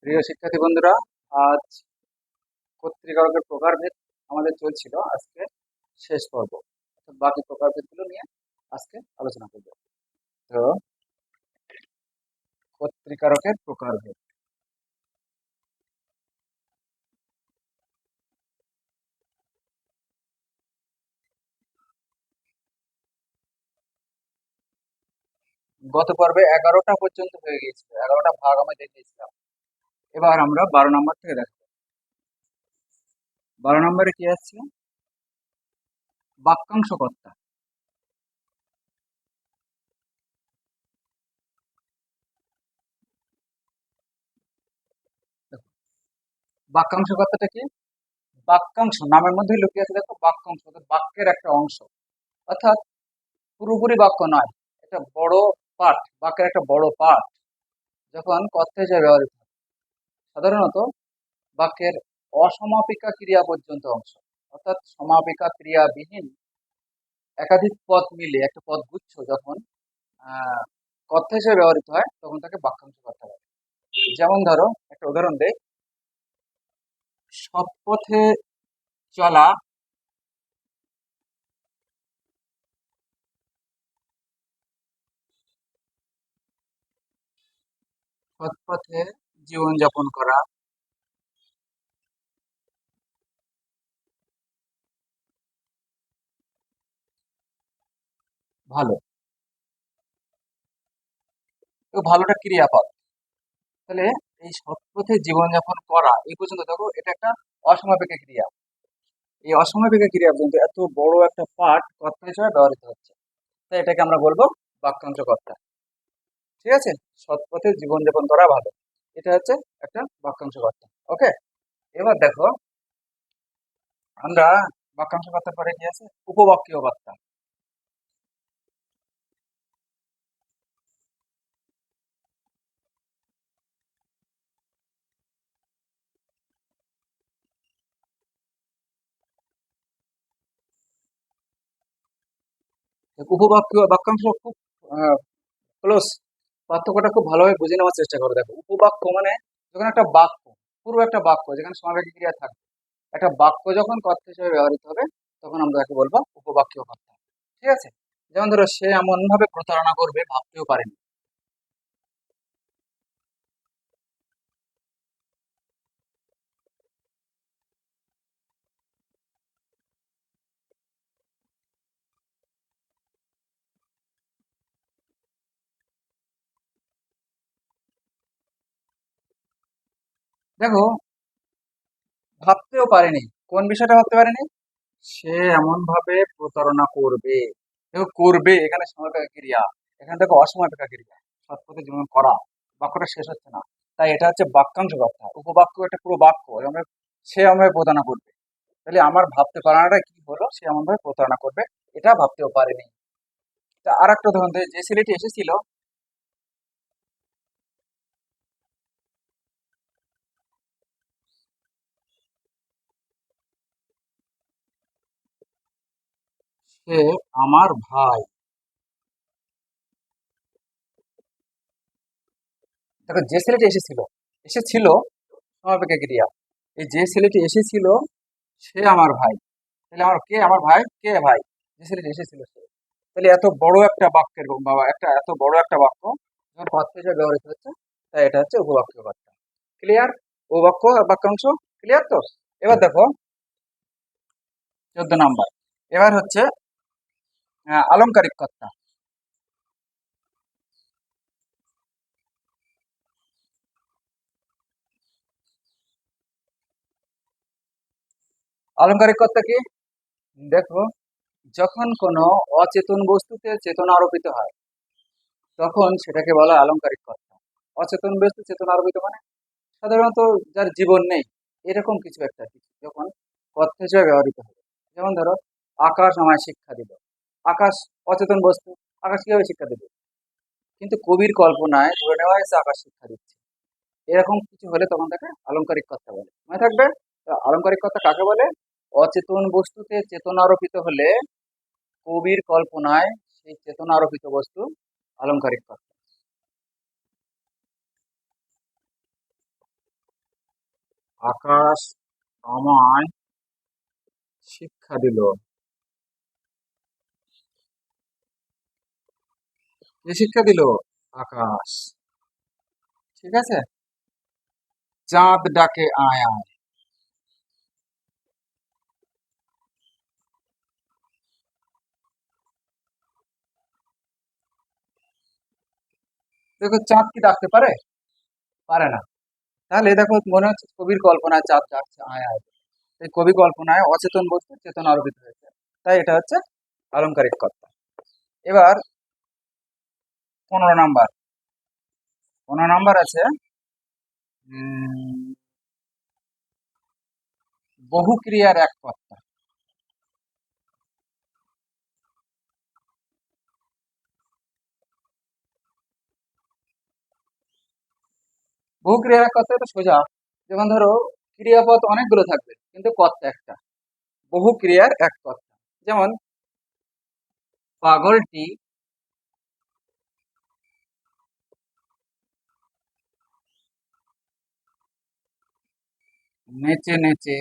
প্রিয় শিক্ষার্থী বন্ধুরা, আজ কর্তৃকারকের প্রকারভেদ আমাদের চলছিল। আজকে শেষ পর্ব, অর্থাৎ বাকি প্রকারভেদগুলো নিয়ে আজকে আলোচনা করব। তো কর্তৃকারকের প্রকারভেদ, গত পর্বে 11টা পর্যন্ত হয়ে গিয়েছিল, 11টা ভাগ আমি দেখিয়েছিলাম। এবার আমরা 12 নম্বর থেকে দেখো। 12 নম্বরে কি আছে? বাক্যাংশ কর্তা। দেখো, বাক্যাংশ কর্তাটা কি? বাক্যাংশ নামের মধ্যে লুকিয়ে আছে। দেখো, বাক্যাংশ অর্থাৎ বাক্যের একটা অংশ, অর্থাৎ পুরোপুরি বাক্য নয়, এটা বড় পার্ট, বাক্যের একটা বড় পার্ট যখন কথ্য হিসেবে ব্যবহৃত হয়। সাধারণত বাক্যের অসমাপিকা ক্রিয়া পর্যন্ত অংশ, অর্থাৎ সমাপিকা ক্রিয়াবিহীন একাধিক পদ মিলে একটা পদগুচ্ছ যখন আহ কথ্য হিসেবে ব্যবহৃত হয় তখন তাকে বাক্যাংশ করতে হয়। যেমন ধরো, একটা উদাহরণ দেই। সৎপথে চলা, সৎপথে জীবনযাপন করা ভালো। তো ভালোটা ক্রিয়াপদ, তাহলে এই সৎপথে জীবনযাপন করা এই পর্যন্ত দেখো, এটা একটা অসমাপিকা ক্রিয়া। এই অসমাপিকা ক্রিয়া পর্যন্ত এত বড় একটা পার্ট কথ্য হিসেবে ব্যবহৃত হচ্ছে, তাই এটাকে আমরা বলবো বাক্যাংশ কর্তা। ঠিক আছে? সৎপথে জীবনযাপন করা ভালো, এটা হচ্ছে একটা বাক্যাংশ কর্তা। ওকে, এবার দেখো, আমরা বাক্যাংশ কর্তার পরে কি আছে? উপবাক্যীয় কর্তা। উপবাক্য বাক্যাংশ খুব ক্লোজ, পার্থক্যটা খুব ভালোভাবে বুঝে নেওয়ার চেষ্টা করো। দেখো, উপবাক্য মানে যখন একটা বাক্য, পুরো একটা বাক্য যেখানে সমাবেশী ক্রিয়া থাকবে, একটা বাক্য যখন কথা হিসেবে ব্যবহৃত হবে তখন আমরা তাকে বলবো উপবাক্যীয় কর্তা। ঠিক আছে? যেমন ধরো, সে এমন ভাবে প্রতারণা করবে ভাবতেও পারেনি। দেখো, ভাবতেও পারেনি, কোন বিষয়টা ভাবতে পারেনি? সে এমন ভাবে প্রতারণা করবে। দেখো, করবে এখানে সমাপিকা ক্রিয়া, এখানে দেখো অসমাপিকা ক্রিয়া, সৎপথে জীবন করা, বাক্যটা শেষ হচ্ছে না। তাই এটা হচ্ছে বাক্যাংশ কথা। উপবাক্য একটা পুরো বাক্য, আমরা সে এমন ভাবে প্রতারণা করবে, তাহলে আমার ভাবতে পারাটা কি হলো? সে এমন ভাবে প্রতারণা করবে, এটা ভাবতেও পারেনি। তা আর একটা উদাহরণ দেই, যে ছেলেটি এসেছিল সে আমার ভাই। দেখো, যে ছেলেটি এসেছিল, এসেছিল সমাপিকা ক্রিয়া, এই যে ছেলেটি এসেছিল সে আমার ভাই, তাহলে আমার কে আমার ভাই, কে ভাই? যে ছেলেটি এসেছিল সে। তাহলে এত বড় একটা বাক্যের বাবা, একটা এত বড় একটা বাক্য যখন পদ হিসেবে ব্যবহৃত হচ্ছে, তাই এটা হচ্ছে উপবাক্য বাক্য। ক্লিয়ার? উপবাক্য আর বাক্যাংশ ক্লিয়ার তো? এবার দেখো, 14 নম্বর। এবার হচ্ছে আলংকারিক কর্তা। আলংকারিক কর্তা কি? দেখো, যখন কোনো অচেতন বস্তুতে চেতনা আরোপিত হয় তখন সেটাকে বলা হয় আলংকারিক কর্তা। অচেতন বস্তু চেতনা আরোপিত মানে সাধারণত যার জীবন নেই, এরকম কিছু একটা কিছু যখন কথ্য হিসেবে ব্যবহৃত হবে। যেমন ধরো, আকাশ আমায় শিক্ষা দিল। আকাশ অচেতন বস্তু, আকাশ কিভাবে শিক্ষা দেবে? কিন্তু কবির কল্পনায় ধরে নেওয়া হয়েছে আকাশ শিক্ষা দিচ্ছে। এরকম কিছু হলে তখন তাকে আলংকারিক কথা বলে, মনে থাকবে। তো আলংকারিক কথা কাকে বলে? অচেতন বস্তুতে চেতনা আরোপিত হলে কবির কল্পনায় সেই চেতনা আরোপিত বস্তু আলংকারিক কথা। আকাশ আমায় শিক্ষা দিল। কে শিক্ষা দিল? আকাশ। ঠিক আছে। চাঁদ ডাকে আয় আয়। দেখো চাঁদ কি ডাকতে পারে? পারে না। তাহলে দেখো মনে হচ্ছে কবির কল্পনায় চাঁদ ডাকছে আয় আয়। এই কবি কল্পনায় অচেতন বস্তু চেতন আরোপিত হয়েছে, তাই এটা হচ্ছে আলংকারিক কর্তা। এবার 15 নাম্বার। 15 নাম্বার আছে উম, বহু ক্রিয়ার এক কর্তা। বহু ক্রিয়ার এক কর্তা তো সোজা। যেমন ধরো ক্রিয়াপদ অনেকগুলো থাকবে কিন্তু কর্তা একটা। বহু ক্রিয়ার এক কর্তা। যেমন পাগলটি নেচে নেচে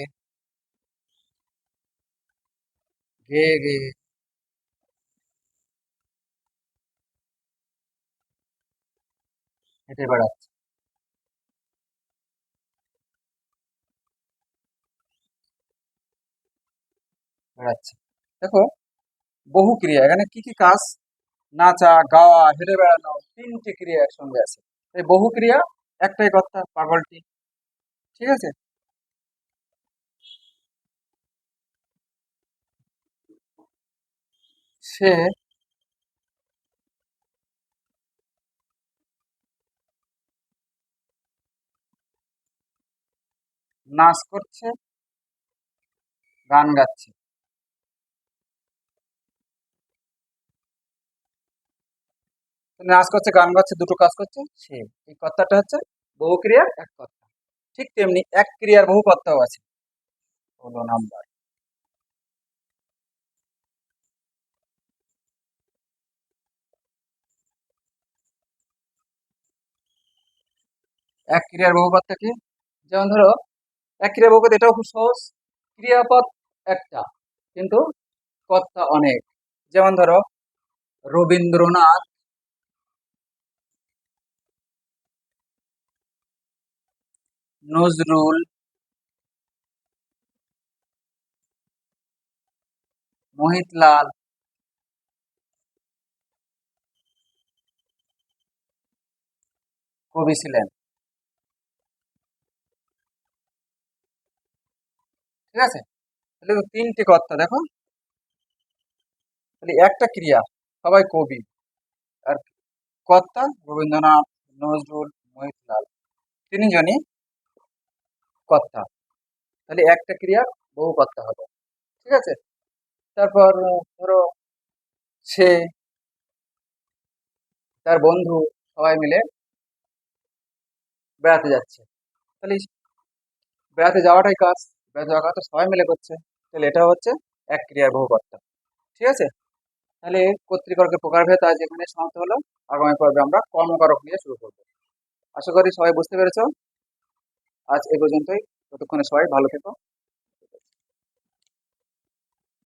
গেয়ে গেয়ে হেঁটে বেড়াচ্ছে। বেড়াচ্ছে। দেখো বহু ক্রিয়া এখানে কি কি কাজ? নাচা, গাওয়া, হেঁটে বেড়ানো, তিনটি ক্রিয়া একসঙ্গে আছে। এই বহু ক্রিয়া একটাই কর্তা পাগলটি। ঠিক আছে। সে নাচ করছে, গান গাচ্ছে। নাচ করছে, গান গাচ্ছে, দুটো কাজ করছে সে। এই কর্তাটা হচ্ছে বহু ক্রিয়ার এক কর্তা। ঠিক তেমনি এক ক্রিয়ার বহু কর্তাও আছে। 16 নাম্বার। এক ক্রিয়ার বহু কর্তা কি? যেমন ধরো এক ক্রিয়া বহু কর্তা, এটাও খুব সহজ। ক্রিয়াপদ একটা কিন্তু কর্তা অনেক। যেমন ধরো রবীন্দ্রনাথ নজরুল মোহিতলাল কবি ছিলেন। ঠিক আছে। তাহলে তো তিনটে কর্তা দেখো। তাহলে একটা ক্রিয়া, সবাই কবি। আর কর্তা রবীন্দ্রনাথ নজরুল মোহিতলাল, তিনজনই কর্তা। তাহলে একটা ক্রিয়ার বহু কর্তা হবে। ঠিক আছে। তারপর ধরো সে, তার বন্ধু, সবাই মিলে বেড়াতে যাচ্ছে। তাহলে বেড়াতে যাওয়াটাই কাজ। বেড়াতে যাওয়ার কাজ তো সবাই মিলে করছে। তাহলে এটা হচ্ছে এক ক্রিয়ার বহু কর্তা। ঠিক আছে। তাহলে কর্তৃকর্কে প্রকারভেদ আজ এখানে সমাপ্ত হলো। আগামী পর্বে আমরা কর্মকারক নিয়ে শুরু করবো। আশা করি সবাই বুঝতে পেরেছো। আজ এ পর্যন্তই। ততক্ষণে সবাই ভালো থেকো।